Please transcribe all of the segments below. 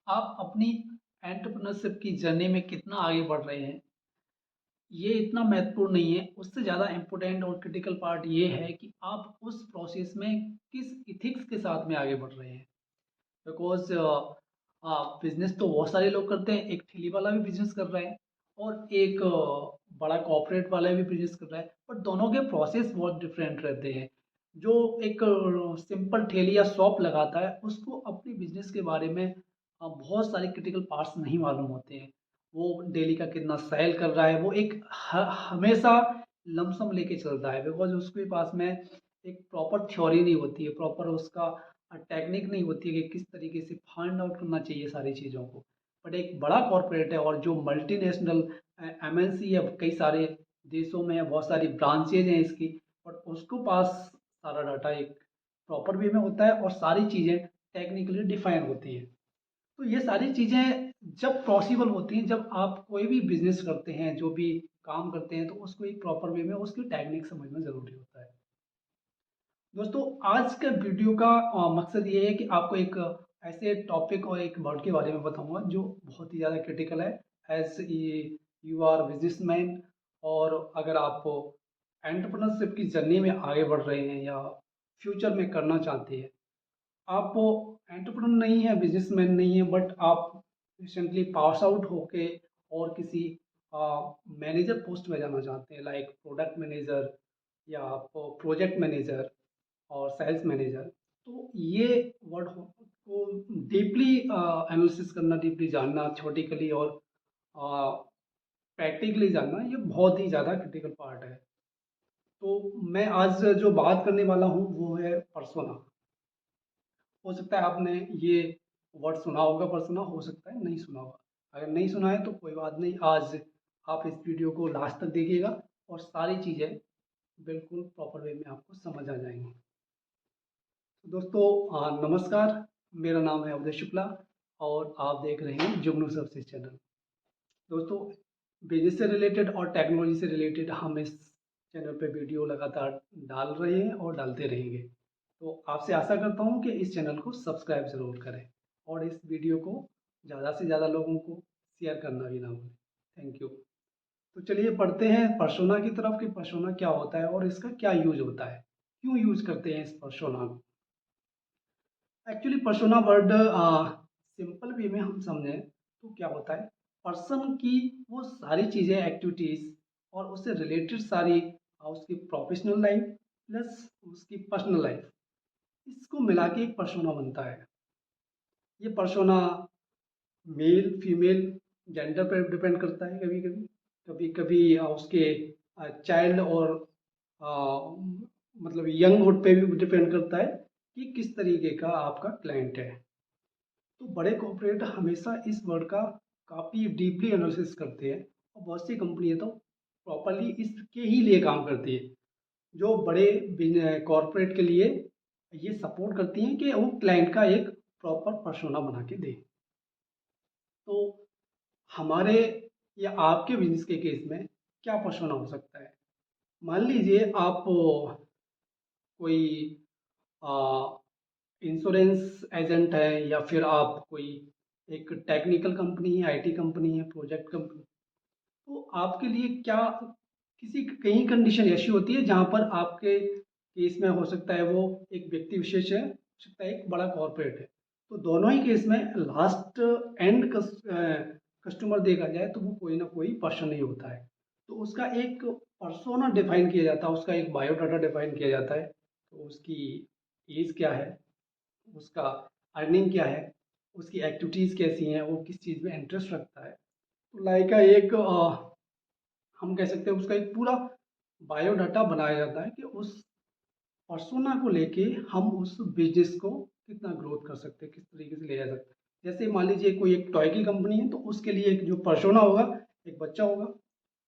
आप अपनी एंटरप्रेन्योरशिप की जर्नी में कितना आगे बढ़ रहे हैं, ये इतना महत्वपूर्ण नहीं है। उससे ज़्यादा इम्पोर्टेंट और क्रिटिकल पार्ट ये है कि आप उस प्रोसेस में किस एथिक्स के साथ में आगे बढ़ रहे हैं। बिकॉज़ बिज़नेस तो बहुत सारे लोग करते हैं, एक ठेली वाला भी बिज़नेस कर रहा है और एक बड़ा कॉर्पोरेट वाला भी बिज़नेस कर रहा है, बट दोनों के प्रोसेस बहुत डिफरेंट रहते हैं। जो एक सिंपल ठेली या शॉप लगाता है, उसको अपनी बिज़नेस के बारे में बहुत सारे क्रिटिकल पार्ट्स नहीं मालूम होते हैं। वो डेली का कितना सेल कर रहा है, वो एक हमेशा लमसम लेके चलता है, बिकॉज़ उसके पास में एक प्रॉपर थ्योरी नहीं होती है, प्रॉपर उसका टेक्निक नहीं होती है कि किस तरीके से फाइंड आउट करना चाहिए सारी चीज़ों को। बट एक बड़ा कॉर्पोरेट है और जो मल्टीनेशनल एमएनसी है, कई सारे देशों में है, बहुत सारी ब्रांचेज हैं इसकी, बट उसको पास सारा डाटा एक प्रॉपर वे में होता है और सारी चीज़ें टेक्निकली डिफाइन होती हैं। तो ये सारी चीज़ें जब पॉसिबल होती हैं, जब आप कोई भी बिजनेस करते हैं, जो भी काम करते हैं, तो उसको एक प्रॉपर वे में उसकी टेक्निक समझना ज़रूरी होता है। दोस्तों, आज के वीडियो का मकसद ये है कि आपको एक ऐसे टॉपिक और एक वर्ड के बारे में बताऊंगा जो बहुत ही ज़्यादा क्रिटिकल है। एज यू आर बिजनेसमैन, और अगर आप एंटरप्रेन्योरशिप की जर्नी में आगे बढ़ रहे हैं या फ्यूचर में करना चाहते हैं, आप एंटरप्रेन्योर नहीं है, बिजनेसमैन नहीं है, बट आप रिसेंटली पास आउट होके और किसी मैनेजर पोस्ट में जाना चाहते हैं, लाइक प्रोडक्ट मैनेजर या आप प्रोजेक्ट मैनेजर और सेल्स मैनेजर। तो ये वर्ड को डीपली एनालिसिस करना, डीपली जानना, थ्योरेटिकली और प्रैक्टिकली जानना, ये बहुत ही ज़्यादा क्रिटिकल पार्ट है। तो मैं आज जो बात करने वाला हूँ वो है पर्सोना। हो सकता है आपने ये वर्ड सुना होगा, पर्सोना, हो सकता है नहीं सुना होगा। अगर नहीं सुना है तो कोई बात नहीं, आज आप इस वीडियो को लास्ट तक देखिएगा और सारी चीज़ें बिल्कुल प्रॉपर वे में आपको समझ आ जाएंगी। दोस्तों, नमस्कार। मेरा नाम है अवधेश शुक्ला और आप देख रहे हैं जुगनू सर्विसेज चैनल। दोस्तों, बिजनेस से रिलेटेड और टेक्नोलॉजी से रिलेटेड हम इस चैनल पे वीडियो लगातार डाल रहे हैं और डालते रहेंगे। तो आपसे आशा करता हूँ कि इस चैनल को सब्सक्राइब ज़रूर करें और इस वीडियो को ज़्यादा से ज़्यादा लोगों को शेयर करना भी ना भूलें। Thank you. तो चलिए पढ़ते हैं पर्सोना की तरफ कि पर्सोना क्या होता है और इसका क्या यूज होता है, क्यों यूज करते हैं इस पर्सोना को। Actually persona word simple way में हम समझें तो क्या होता है, पर्सन की वो सारी चीज़ें, एक्टिविटीज़ और उससे रिलेटेड सारी उसकी प्रोफेशनल लाइफ प्लस उसकी पर्सनल लाइफ, इसको मिला के एक पर्सोना बनता है। ये पर्सोना मेल फीमेल जेंडर पर डिपेंड करता है, कभी कभी कभी कभी उसके चाइल्ड और मतलब यंगहुड पे भी डिपेंड करता है कि किस तरीके का आपका क्लाइंट है। तो बड़े कॉर्पोरेट हमेशा इस वर्ड का काफ़ी डीपली एनालिसिस करते हैं और बहुत सी कंपनियां तो प्रॉपरली इसके ही लिए काम करती है। जो बड़े कॉर्पोरेट के लिए ये सपोर्ट करती हैं कि वो क्लाइंट का एक प्रॉपर पर्सोना बना के दे। तो हमारे या आपके बिजनेस के केस में क्या पर्सोना हो सकता है। मान लीजिए आप कोई इंश्योरेंस एजेंट है या फिर आप कोई एक टेक्निकल कंपनी है, आईटी कंपनी है, प्रोजेक्ट कंपनी। तो आपके लिए क्या किसी कहीं कंडीशन ऐसी होती है जहाँ पर आपके केस में हो सकता है वो एक व्यक्ति विशेष है, हो सकता है एक बड़ा कॉर्पोरेट है। तो दोनों ही केस में लास्ट एंड कस्टमर देखा जाए तो वो कोई ना कोई पर्सन ही होता है। तो उसका एक पर्सोना डिफाइन किया जाता है, उसका एक बायोडाटा डिफाइन किया जाता है। तो उसकी एज क्या है, उसका अर्निंग क्या है, उसकी एक्टिविटीज़ कैसी हैं, वो किस चीज़ में इंटरेस्ट रखता है। तो लाइक एक हम कह सकते हैं उसका एक पूरा बायोडाटा बनाया जाता है कि उस पर्सोना को लेके हम उस बिजनेस को कितना ग्रोथ कर सकते हैं, किस तरीके से ले जा सकते हैं। जैसे मान लीजिए कोई एक टॉय की कंपनी है तो उसके लिए एक जो पर्सोना होगा, एक बच्चा होगा।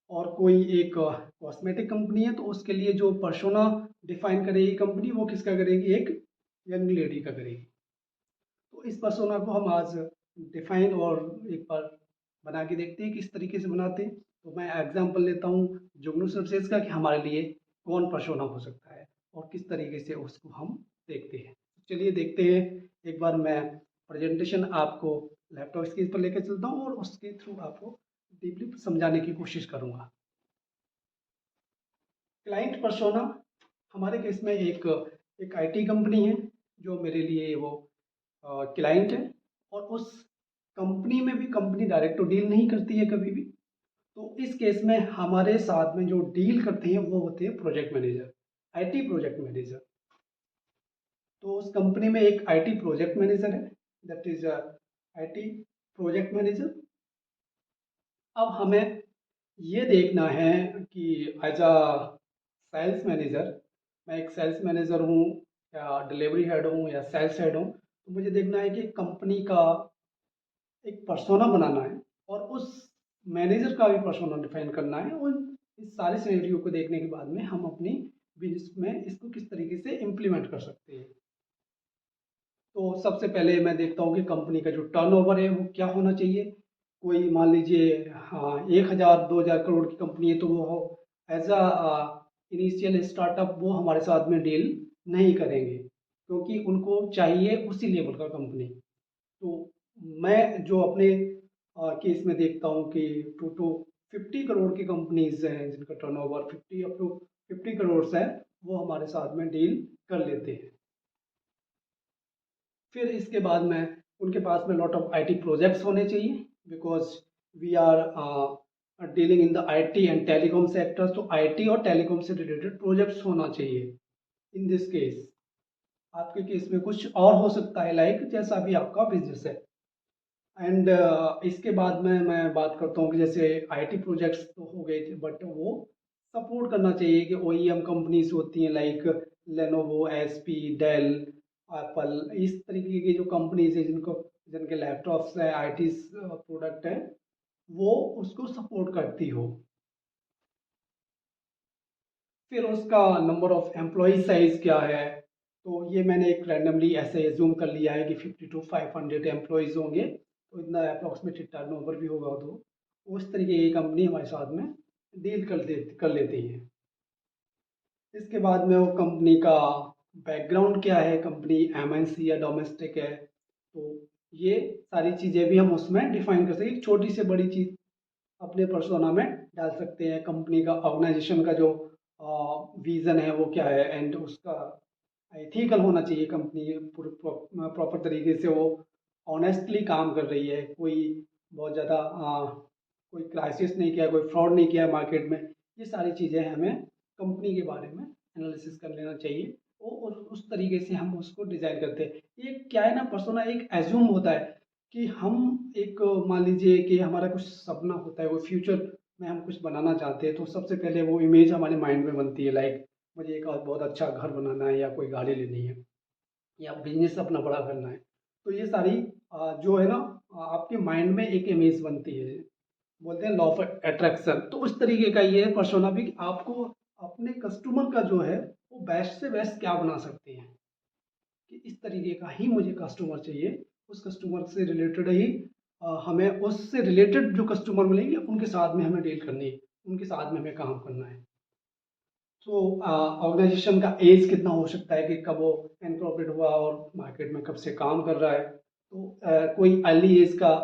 और कोई एक कॉस्मेटिक कंपनी है तो उसके लिए जो पर्सोना डिफाइन करेगी कंपनी, वो किसका करेगी, एक यंग लेडी का करेगी। तो इस पर्सोना को हम आज डिफाइन और एक बार बना के देखते हैं किस तरीके से बनाते हैं। तो मैं एग्जांपल लेता हूँ जुगनू सर्विसेज का कि हमारे लिए कौन पर्सोना हो सकता है और किस तरीके से उसको हम देखते हैं। चलिए देखते हैं। एक बार मैं प्रेजेंटेशन आपको लैपटॉप स्क्रीन पर लेकर चलता हूँ और उसके थ्रू आपको डीपली समझाने की कोशिश करूँगा। क्लाइंट पर्सोना हमारे केस में एक आईटी कंपनी है जो मेरे लिए वो क्लाइंट है, और उस कंपनी में भी कंपनी डायरेक्ट तो डील नहीं करती है कभी भी। तो इस केस में हमारे साथ में जो डील करते हैं वो होते हैं project manager, IT project manager. तो उस कंपनी में एक आईटी प्रोजेक्ट मैनेजर है, that is IT project manager. अब हमें ये देखना है कि एज अ सेल्स मैनेजर, मैं एक सेल्स मैनेजर हूँ या डिलीवरी हेड हूँ या सेल्स हेड हूँ, तो मुझे देखना है कि कंपनी का एक पर्सोना बनाना है और उस मैनेजर का भी पर्सोना डिफाइन करना है। और इस सारे सिनेरियो को देखने के बाद में हम अपनी बिजनेस में इसको किस तरीके से इम्प्लीमेंट कर सकते हैं। तो सबसे पहले मैं देखता हूँ कि कंपनी का जो टर्नओवर है वो क्या होना चाहिए। कोई मान लीजिए हाँ 1,000-2,000 करोड़ की कंपनी है, तो वो एज अ इनिशियल स्टार्टअप वो हमारे साथ में डील नहीं करेंगे, क्योंकि उनको चाहिए उसी लेवल का कंपनी। तो मैं जो अपने केस में देखता हूँ कि टू टू 50 करोड़ की कंपनीज हैं जिनका टर्नओवर 50 अप टू 50 करोड़ है, वो हमारे साथ में डील कर लेते हैं। फिर इसके बाद में उनके पास में लॉट ऑफ आईटी प्रोजेक्ट्स होने चाहिए, because we are dealing in the IT and telecom sector. तो आईटी और टेलीकॉम से रिलेटेड प्रोजेक्ट्स होना चाहिए इन दिस केस। आपके केस में कुछ और हो सकता है, लाइक जैसा भी आपका बिजनेस है। एंड इसके बाद में मैं बात करता हूँ कि जैसे आईटी प्रोजेक्ट्स तो हो गए थे, बट वो सपोर्ट करना चाहिए कि ओईएम कंपनीज होती हैं like Lenovo, HP, Dell, Apple, इस तरीके की जो कंपनीज है जिनके लैपटॉप्स हैं, आईटी प्रोडक्ट हैं, वो उसको सपोर्ट करती हो। फिर उसका नंबर ऑफ एम्प्लॉय साइज क्या है, तो ये मैंने एक रैंडमली ऐसे एज्यूम कर लिया है कि 50 to 500 एम्प्लॉयज़ होंगे, तो इतना अप्रॉक्सीमेटली टर्नओवर भी होगा। तो उस तरीके की कंपनी हमारे साथ में डील कर लेती है। इसके बाद में वो कंपनी का बैकग्राउंड क्या है, कंपनी एमएनसी या डोमेस्टिक है, तो ये सारी चीज़ें भी हम उसमें डिफाइन कर सकते हैं। छोटी से बड़ी चीज़ अपने पर्सोना में डाल सकते हैं। कंपनी का ऑर्गेनाइजेशन का जो विजन है वो क्या है, एंड उसका एथिकल होना चाहिए। कंपनी प्रॉपर तरीके से वो ऑनेस्टली काम कर रही है, कोई बहुत ज़्यादा कोई क्राइसिस नहीं किया, कोई फ्रॉड नहीं किया मार्केट में। ये सारी चीज़ें हमें कंपनी के बारे में एनालिसिस कर लेना चाहिए, और उस तरीके से हम उसको डिज़ाइन करते हैं। ये क्या है ना, पर्सोना एक एज्यूम होता है कि हम एक मान लीजिए कि हमारा कुछ सपना होता है, वो फ्यूचर में हम कुछ बनाना चाहते हैं, तो सबसे पहले वो इमेज हमारे माइंड में बनती है, लाइक मुझे एक बहुत अच्छा घर बनाना है, या कोई गाड़ी लेनी है, या बिजनेस अपना बड़ा करना है। तो ये सारी जो है ना, आपके माइंड में एक इमेज बनती है, बोलते हैं लॉ ऑफ अट्रैक्शन। तो उस तरीके का ये पर्सोना भी कि आपको अपने कस्टमर का जो है वो बेस्ट से बेस्ट क्या बना सकते हैं, कि इस तरीके का ही मुझे कस्टमर चाहिए। उस कस्टमर से रिलेटेड ही हमें उससे रिलेटेड जो कस्टमर मिलेंगे उनके साथ में हमें डील करनी है, उनके साथ में हमें काम करना है। तो ऑर्गेनाइजेशन का एज कितना हो सकता है, कि कब वो इनकॉर्पोरेट हुआ और मार्केट में कब से काम कर रहा है। तो कोई अर्ली एज का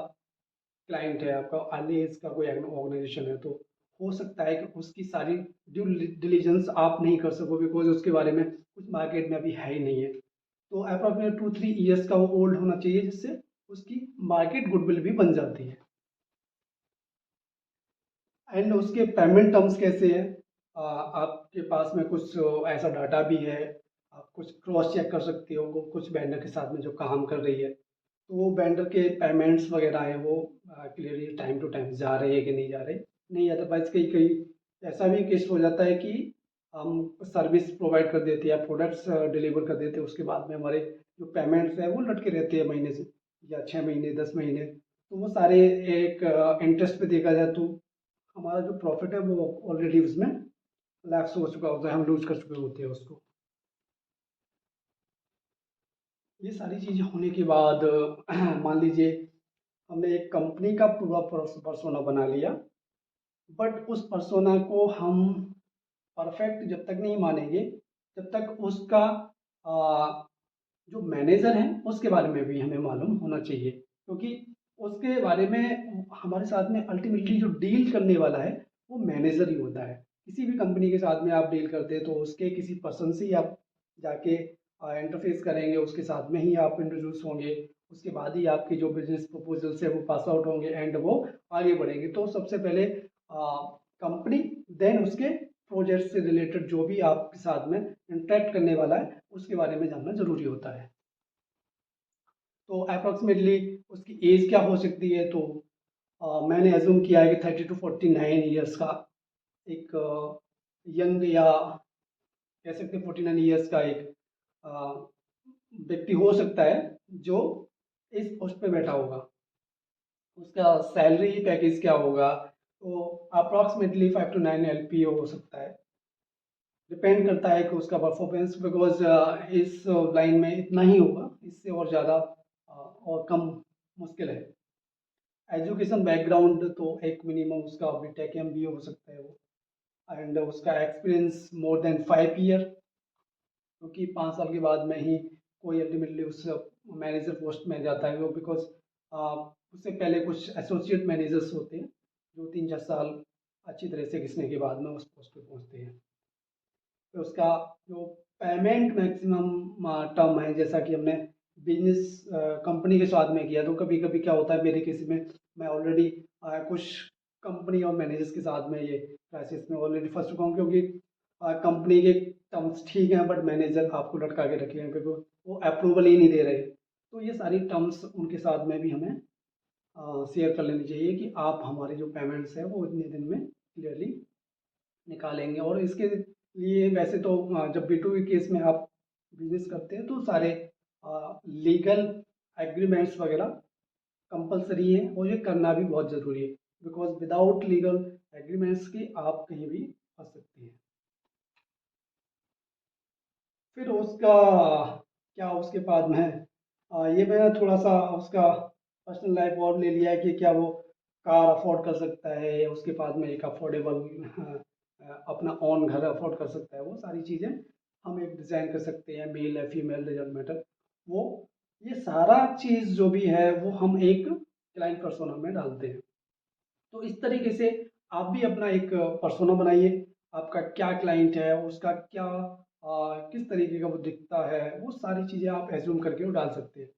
क्लाइंट है आपका, अर्ली एज का कोई ऑर्गेनाइजेशन है, तो हो सकता है कि उसकी सारी ड्यू डिलीजेंस आप नहीं कर सको, बिकॉज उसके बारे में कुछ मार्केट में अभी है ही नहीं है। तो अप्रॉक्सीमेट 2-3 ईयर्स का वो ओल्ड होना चाहिए, जिससे उसकी मार्केट गुडविल भी बन जाती है। एंड उसके पेमेंट टर्म्स कैसे हैं, आपके पास में कुछ ऐसा डाटा भी है, आप कुछ क्रॉस चेक कर सकते हो कुछ वेंडर के साथ में जो काम कर रही है, तो वो वेंडर के पेमेंट्स वगैरह हैं वो क्लियरली टाइम टू टाइम जा रहे हैं कि नहीं जा रहे। नहीं, अदरवाइज कई कई ऐसा भी केस हो जाता है कि हम सर्विस प्रोवाइड कर देते हैं, प्रोडक्ट्स डिलीवर कर देते हैं, उसके बाद में हमारे जो पेमेंट्स हैं वो लटके रहते हैं महीने से, या 6 महीने 10 महीने। तो वो सारे एक इंटरेस्ट पे देखा जाए तो हमारा जो प्रॉफिट है वो ऑलरेडी उसमें लैप्स हो चुका होता है, हम लूज कर चुके होते हैं उसको। ये सारी चीज़ें होने के बाद मान लीजिए हमने एक कंपनी का पूरा पर्सोना बना लिया, बट उस पर्सोना को हम परफेक्ट जब तक नहीं मानेंगे, जब तक उसका आ, जो मैनेजर है उसके बारे में भी हमें मालूम होना चाहिए, क्योंकि उसके बारे में हमारे साथ में अल्टीमेटली जो डील करने वाला है वो मैनेजर ही होता है। किसी भी कंपनी के साथ में आप डील करते हैं तो उसके किसी पर्सन से ही आप जाके इंटरफेस करेंगे, उसके साथ में ही आप इंट्रोड्यूस होंगे, उसके बाद ही आपके जो बिजनेस प्रपोजल्स है वो पास आउट होंगे एंड वो आगे बढ़ेंगे। तो सबसे पहले कंपनी, देन उसके प्रोजेक्ट से रिलेटेड जो भी आपके साथ में इंटरेक्ट करने वाला है उसके बारे में जानना जरूरी होता है। तो अप्रोक्सीमेटली उसकी एज क्या हो सकती है, तो मैंने एज्यूम किया है कि 30 to 49 ईयर्स का एक यंग या कह सकते हैं 49 ईयर्स का एक अ, व्यक्ति हो सकता है जो इस पोस्ट पे बैठा होगा। उसका सैलरी पैकेज क्या होगा, तो अप्रॉक्सीमेटली 5 to 9 LPA हो सकता है। डिपेंड करता है कि उसका परफॉर्मेंस, बिकॉज इस लाइन में इतना ही होगा, इससे और ज़्यादा और कम मुश्किल है। एजुकेशन बैकग्राउंड तो एक मिनिमम उसका बीटेक MBA हो सकता है वो, एंड उसका एक्सपीरियंस मोर देन 5 ईयर, क्योंकि 5 साल के बाद में ही कोई अल्टीमेटली उस मैनेजर पोस्ट में जाता है वो, बिकॉज उससे पहले कुछ एसोसिएट मैनेजर्स होते हैं जो 3-4 साल अच्छी तरह से घिसने के बाद में उस पोस्ट पे पहुंचते हैं। तो उसका जो पेमेंट मैक्सिमम टर्म है, जैसा कि हमने बिजनेस कंपनी के साथ में किया, तो कभी कभी क्या होता है मेरे केस में, मैं ऑलरेडी कुछ कंपनी और मैनेजर्स के साथ में ये क्राइसिस में ऑलरेडी फंस चुका हूँ, क्योंकि कंपनी के टर्म्स ठीक हैं बट मैनेजर आपको लटका के रखे हैं क्योंकि वो अप्रूवल ही नहीं दे रहे। तो ये सारी टर्म्स उनके साथ में भी हमें शेयर कर लेनी चाहिए कि आप हमारे जो पेमेंट्स है वो इतने दिन में क्लियरली निकालेंगे। और इसके लिए वैसे तो जब B2B केस में आप बिजनेस करते हैं तो सारे लीगल एग्रीमेंट्स वगैरह कंपलसरी है और ये करना भी बहुत ज़रूरी है, बिकॉज विदाउट लीगल एग्रीमेंट्स के आप कहीं भी फंस सकते हैं। फिर उसका क्या उसके बाद में ये मैंने थोड़ा सा उसका पर्सनल लाइफ और ले लिया है कि क्या वो कार अफोर्ड कर सकता है, उसके बाद में एक अफोर्डेबल अपना ओन घर अफोर्ड कर सकता है, वो सारी चीज़ें हम एक डिज़ाइन कर सकते हैं, मेल है फीमेल डजंट मैटर। वो ये सारा चीज़ जो भी है वो हम एक क्लाइंट पर्सोना में डालते हैं। तो इस तरीके से आप भी अपना एक पर्सोना बनाइए, आपका क्या क्लाइंट है, उसका क्या किस तरीके का वो दिखता है, वो सारी चीज़ें आप एज्यूम करके वो डाल सकते हैं।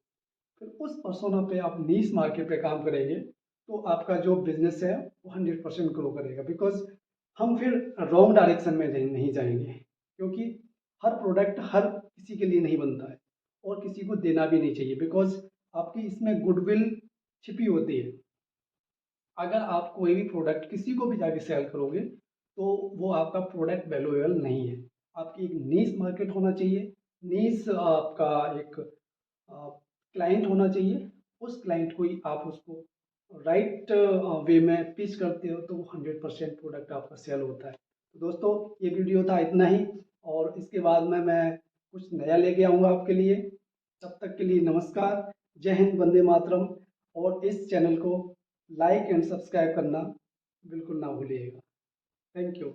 फिर उस पर्सोना पे आप नीश मार्केट पे काम करेंगे तो आपका जो बिजनेस है वो 100% ग्रो करेगा, बिकॉज हम फिर रॉन्ग डायरेक्शन में नहीं जाएंगे, क्योंकि हर प्रोडक्ट हर किसी के लिए नहीं बनता है और किसी को देना भी नहीं चाहिए, बिकॉज आपकी इसमें गुडविल छिपी होती है। अगर आप कोई भी प्रोडक्ट किसी को भी जाके सेल करोगे तो वो आपका प्रोडक्ट वैल्यूएबल नहीं है। आपकी एक नीश मार्केट होना चाहिए, नीश आपका एक क्लाइंट होना चाहिए। उस क्लाइंट को ही आप उसको राइट वे में पिच करते हो तो 100% प्रोडक्ट आपका सेल होता है। तो दोस्तों ये वीडियो था इतना ही, और इसके बाद में मैं कुछ नया लेके आऊँगा आपके लिए। तब तक के लिए नमस्कार, जय हिंद, वंदे मातरम। और इस चैनल को लाइक एंड सब्सक्राइब करना बिल्कुल ना भूलिएगा। Thank you.